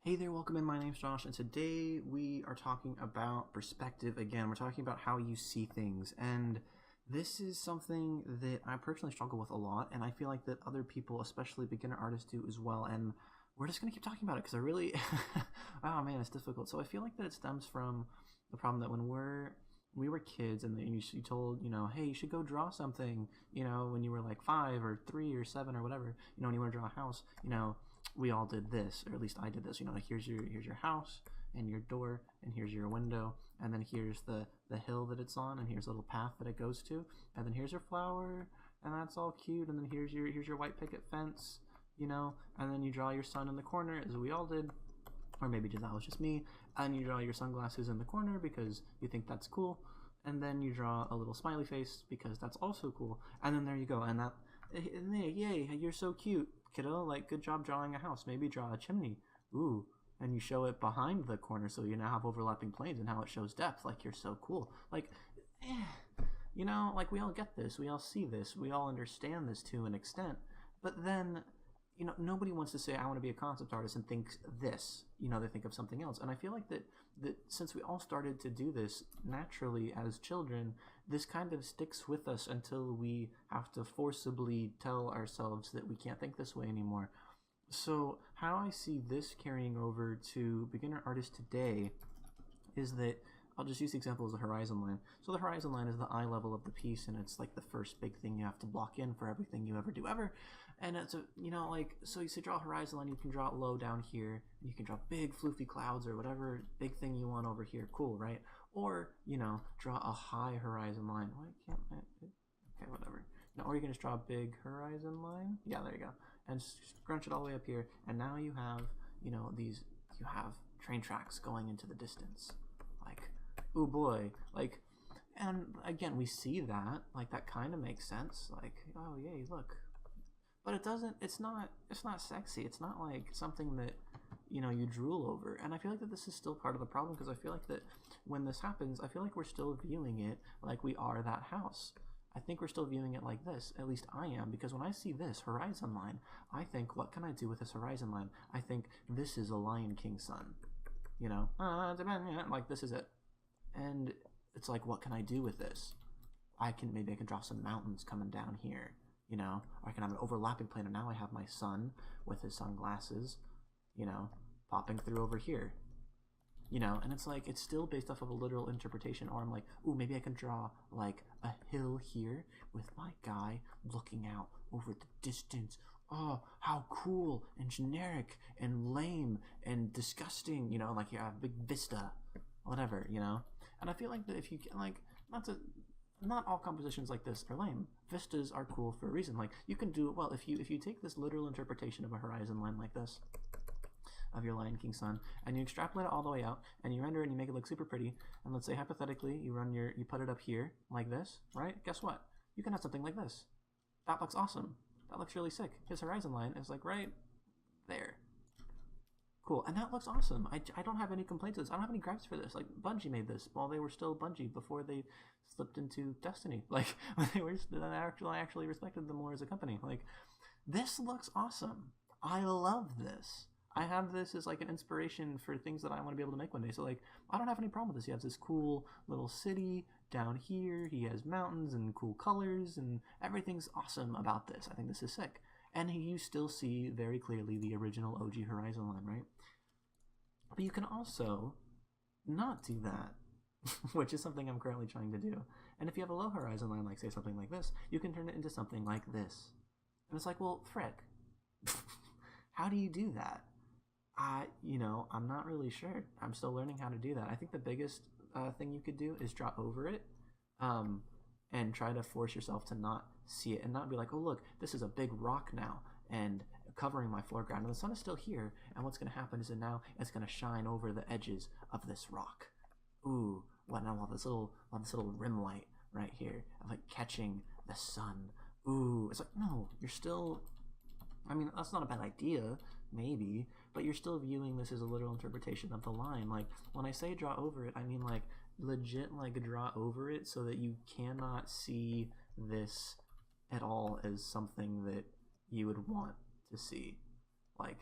Hey there, welcome in. My name's Josh, and today we are talking about perspective again. We're talking about how you see things, and this is something that I personally struggle with a lot, and I feel like that other people, especially beginner artists, do as well. And we're just gonna keep talking about it because I really, oh man, it's difficult. So I feel like that it stems from the problem that when we were kids and you told, hey, you should go draw something, when you were like 5 or 3 or 7 or whatever, when you want to draw a house, we all did this, or at least I did this. Like here's your house and your door, and here's your window, and then here's the hill that it's on, and here's a little path that it goes to, and then here's your flower, and that's all cute, and then here's your white picket fence, and then you draw your sun in the corner, as we all did, or maybe that was just me, and you draw your sunglasses in the corner because you think that's cool, and then you draw a little smiley face because that's also cool, and then there you go, and that, yay, you're so cute, kiddo, like, good job drawing a house. Maybe draw a chimney. Ooh, and you show it behind the corner, so you now have overlapping planes and how it shows depth. Like, you're so cool. Like, like, we all get this, we all see this, we all understand this to an extent, but then, nobody wants to say, I want to be a concept artist and think this. They think of something else. And I feel like that since we all started to do this naturally as children, this kind of sticks with us until we have to forcibly tell ourselves that we can't think this way anymore. So how I see this carrying over to beginner artists today is that I'll just use the example as the horizon line. So the horizon line is the eye level of the piece, and it's like the first big thing you have to block in for everything you ever do ever. And it's so you say draw a horizon line, you can draw it low down here, and you can draw big floofy clouds or whatever big thing you want over here. Cool, right? Or, draw a high horizon line. Why can't I? Okay, whatever. No, or you can just draw a big horizon line. Yeah, there you go. And scrunch it all the way up here. And now you have, you have train tracks going into the distance. Like, oh boy, like, and again, we see that, like, that kind of makes sense, like, oh yay, look, but it's not sexy, it's not like something that, you drool over, and I feel like that this is still part of the problem, because I feel like that when this happens, I feel like we're still viewing it like we are that house. I think we're still viewing it like this, at least I am, because when I see this horizon line, I think, what can I do with this horizon line? I think, this is a Lion King sun, like, this is it. And it's like, what can I do with this? Maybe I can draw some mountains coming down here, or I can have an overlapping plane, and now I have my son with his sunglasses, popping through over here, and it's like, it's still based off of a literal interpretation, or I'm like, ooh, maybe I can draw like a hill here with my guy looking out over the distance. Oh, how cool and generic and lame and disgusting, like you have a big vista, whatever, and I feel like that if you like, not all compositions like this are lame. Vistas are cool for a reason. Like, you can do, well, if you take this literal interpretation of a horizon line like this, of your Lion King sun, and you extrapolate it all the way out, and you render it and you make it look super pretty, and let's say hypothetically you put it up here like this, right? Guess what? You can have something like this. That looks awesome. That looks really sick. His horizon line is like right there. Cool, and that looks awesome. I don't have any complaints with this. I don't have any gripes for this. Like, Bungie made this while they were still Bungie, before they slipped into Destiny. Like, I actually respected them more as a company. Like, this looks awesome. I love this. I have this as like an inspiration for things that I want to be able to make one day. So like, I don't have any problem with this. He has this cool little city down here. He has mountains and cool colors, and everything's awesome about this. I think this is sick. And you still see very clearly the original OG horizon line, right? But you can also not do that, which is something I'm currently trying to do. And if you have a low horizon line, like say something like this, you can turn it into something like this. And it's like, well, frick, how do you do that? I'm not really sure. I'm still learning how to do that. I think the biggest thing you could do is draw over it, and try to force yourself to not see it and not be like, oh look, this is a big rock now and covering my foreground, and the sun is still here, and what's going to happen is that now it's going to shine over the edges of this rock. Ooh, what now? This little rim light right here, of like catching the sun. Ooh, it's like, no, you're still, I mean, that's not a bad idea, maybe, but you're still viewing this as a literal interpretation of the line. Like, when I say draw over it, I mean like legit, like draw over it so that you cannot see this at all as something that you would want to see, like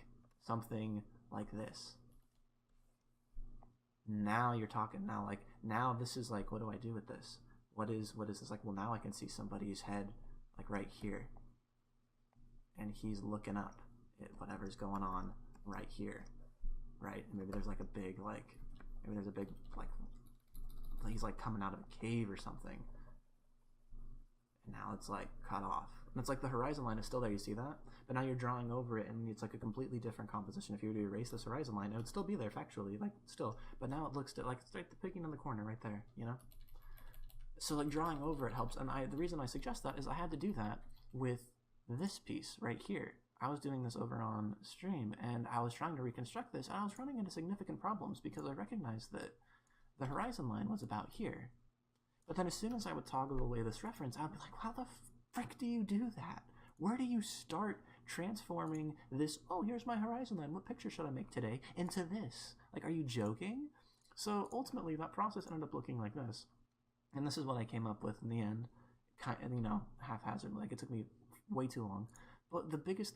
something like this. Now you're talking. Now, like, now this is like, what do I do with this? What is this? Like, well, now I can see somebody's head, like, right here. And he's looking up at whatever's going on right here, right? And maybe there's like a big, like, maybe there's a big, like he's like coming out of a cave or something. And now it's like cut off. And it's like the horizon line is still there, you see that? But now you're drawing over it and it's like a completely different composition. If you were to erase this horizon line, it would still be there factually, like still. But now it looks like it's right picking in the corner right there, you know? So like drawing over it helps. And the reason I suggest that is I had to do that with this piece right here. I was doing this over on stream and I was trying to reconstruct this and I was running into significant problems because I recognized that the horizon line was about here. But then as soon as I would toggle away this reference, I'd be like, how the frick do you do that? Where do you start transforming this, oh, here's my horizon line, what picture should I make today, into this? Like, are you joking? So ultimately, that process ended up looking like this. And this is what I came up with in the end, kind of, you know, haphazard. Like, it took me way too long. But the biggest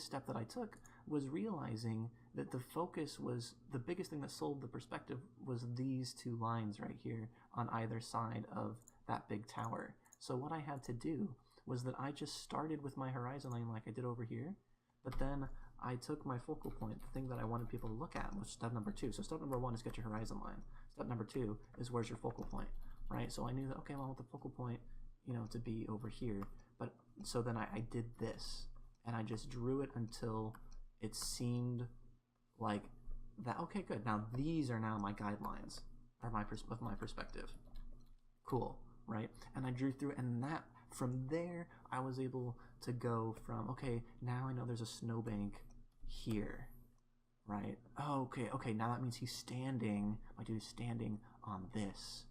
step that I took was realizing that the focus was, the biggest thing that sold the perspective was these two lines right here on either side of that big tower. So what I had to do was that I just started with my horizon line like I did over here, but then I took my focal point, the thing that I wanted people to look at, was step number 2. So step number 1 is get your horizon line. Step number 2 is where's your focal point, right? So I knew that, okay, well, I want the focal point, you know, to be over here. But so then I did this, and I just drew it until it seemed like that. Okay, good. Now these are now my guidelines, or with my perspective. Cool, right? And I drew through it, and that from there I was able to go from, okay, now I know there's a snowbank here, right? Oh, okay. Now that means he's standing. My dude is standing on this.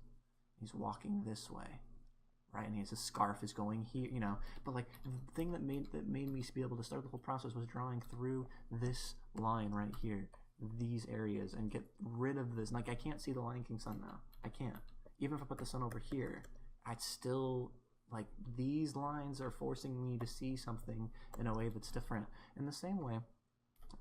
He's walking this way. Right, and his scarf is going here, you know. But like the thing that made me be able to start the whole process was drawing through this line right here, these areas, and get rid of this. Like I can't see the Lion King sun now. I can't. Even if I put the sun over here, I'd still, like, these lines are forcing me to see something in a way that's different. In the same way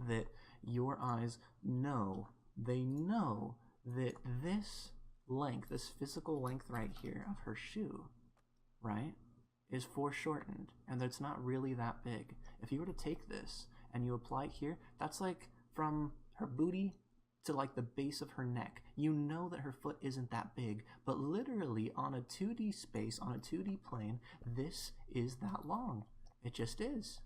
that your eyes know, they know that this length, this physical length right here of her shoe, right, is foreshortened, and it's not really that big. If you were to take this and you apply it here, that's like from her booty to like the base of her neck. You know that her foot isn't that big, but literally on a 2D space, on a 2D plane, this is that long. It just is.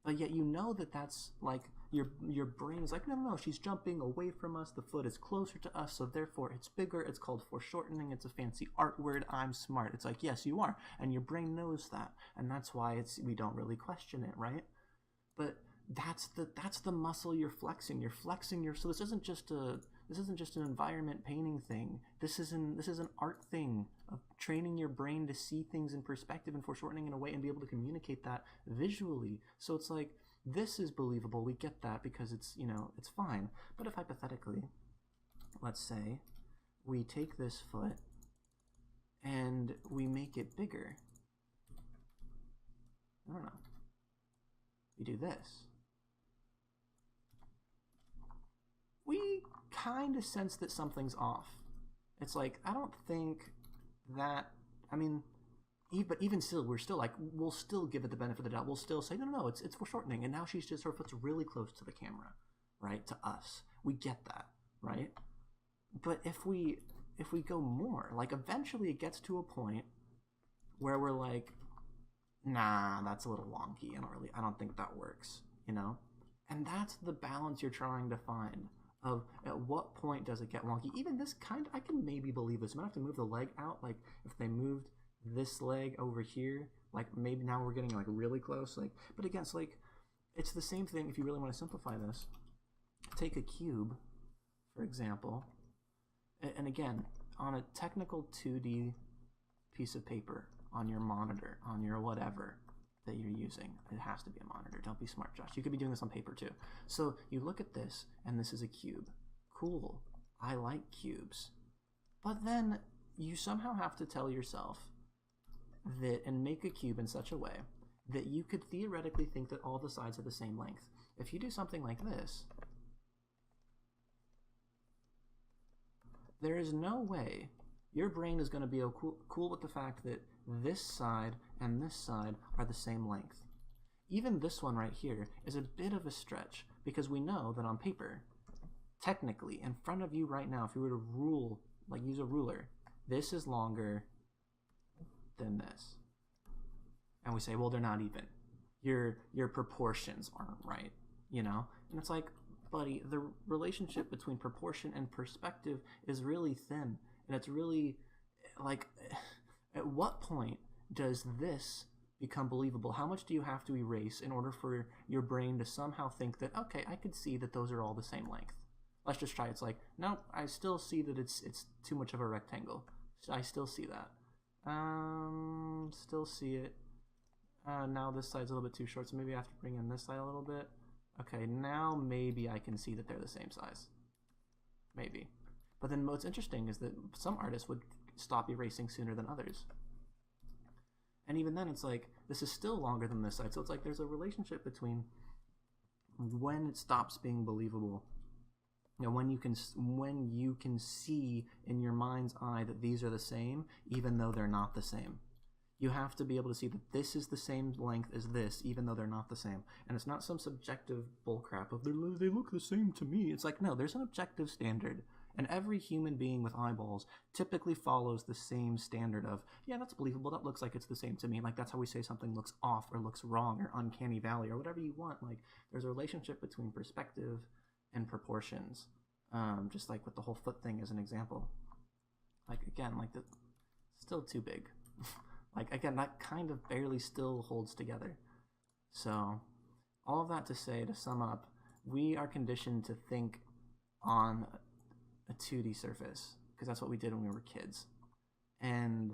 But yet you know that that's like, your brain is like, no, she's jumping away from us, the foot is closer to us, so therefore it's bigger, it's called foreshortening, it's a fancy art word, I'm smart. It's like, yes, you are, and your brain knows that, and that's why we don't really question it, right? But that's the muscle you're flexing. So this isn't just an environment painting thing. This is an art thing of training your brain to see things in perspective and foreshortening in a way and be able to communicate that visually. So it's like, this is believable, we get that because it's, you know, it's fine. But if hypothetically, let's say, we take this foot and we make it bigger. I don't know. We do this. We kind of sense that something's off. It's like, I don't think that, I mean, but even still, we'll still give it the benefit of the doubt. We'll still say, no, it's foreshortening. And now her foot's really close to the camera, right? To us. We get that, right? But if we go more, like eventually it gets to a point where we're like, nah, that's a little wonky. I don't think that works, you know? And that's the balance you're trying to find of at what point does it get wonky. Even this I can maybe believe this. I might have to move the leg out. Like if they moved this leg over here, like maybe now we're getting like really close. Like, but again, it's the same thing. If you really want to simplify this, take a cube, for example, and again, on a technical 2D piece of paper, on your monitor, on your whatever that you're using. It has to be a monitor. Don't be smart, Josh. You could be doing this on paper too. So you look at this, and this is a cube. Cool. I like cubes. But then you somehow have to tell yourself that, and make a cube in such a way that you could theoretically think that all the sides are the same length. If you do something like this, there is no way your brain is going to be cool with the fact that this side and this side are the same length. Even this one right here is a bit of a stretch because we know that on paper, technically, in front of you right now, if you were to use a ruler, this is longer than this. And we say, well, they're not even. Your proportions aren't right, you know? And it's like, buddy, the relationship between proportion and perspective is really thin. And it's really, like, at what point does this become believable? How much do you have to erase in order for your brain to somehow think that, okay, I could see that those are all the same length? Let's just try. It's like, no, I still see that it's too much of a rectangle. I still see that. Still see it. Now this side's a little bit too short, so maybe I have to bring in this side a little bit. Okay, now maybe I can see that they're the same size. Maybe. But then what's interesting is that some artists would stop erasing sooner than others. And even then it's like, this is still longer than this side. So it's like there's a relationship between when it stops being believable. You know, when you can see in your mind's eye that these are the same, even though they're not the same. You have to be able to see that this is the same length as this, even though they're not the same. And it's not some subjective bullcrap of they look the same to me. It's like, no, there's an objective standard. And every human being with eyeballs typically follows the same standard of, yeah, that's believable. That looks like it's the same to me. Like, that's how we say something looks off or looks wrong or uncanny valley or whatever you want. Like, there's a relationship between perspective and proportions. Just like with the whole foot thing as an example. Like, again, like, still too big. Like, again, that kind of barely still holds together. So, all of that to say, to sum up, we are conditioned to think on a 2D surface, because that's what we did when we were kids. And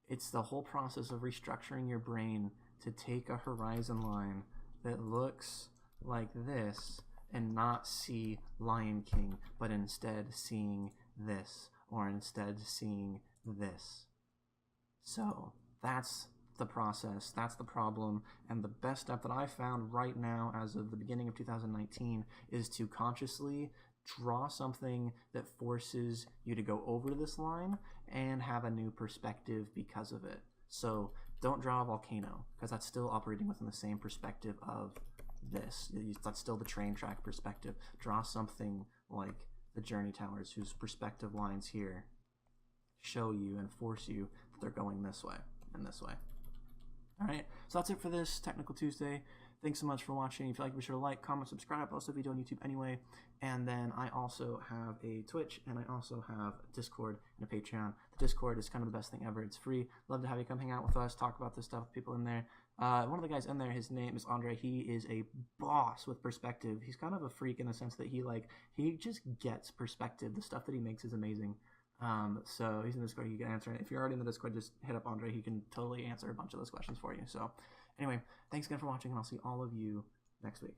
it's the whole process of restructuring your brain to take a horizon line that looks like this and not see Lion King, but instead seeing this, or instead seeing this. So, that's the process, that's the problem, and the best step that I found right now as of the beginning of 2019 is to consciously draw something that forces you to go over this line and have a new perspective because of it. So don't draw a volcano, because that's still operating within the same perspective of this. That's still the train track perspective. Draw something like the Journey Towers, whose perspective lines here show you and force you that they're going this way and this way. Alright, so that's it for this Technical Tuesday. Thanks so much for watching. If you like, be sure to like, comment, subscribe. Also, video on YouTube anyway. And then I also have a Twitch, and I also have a Discord and a Patreon. The Discord is kind of the best thing ever. It's free. Love to have you come hang out with us, talk about this stuff with people in there. One of the guys in there, his name is Andre. He is a boss with perspective. He's kind of a freak in the sense that he just gets perspective. The stuff that he makes is amazing. So he's in the Discord. You can answer it. If you're already in the Discord, just hit up Andre. He can totally answer a bunch of those questions for you. So anyway, thanks again for watching, and I'll see all of you next week.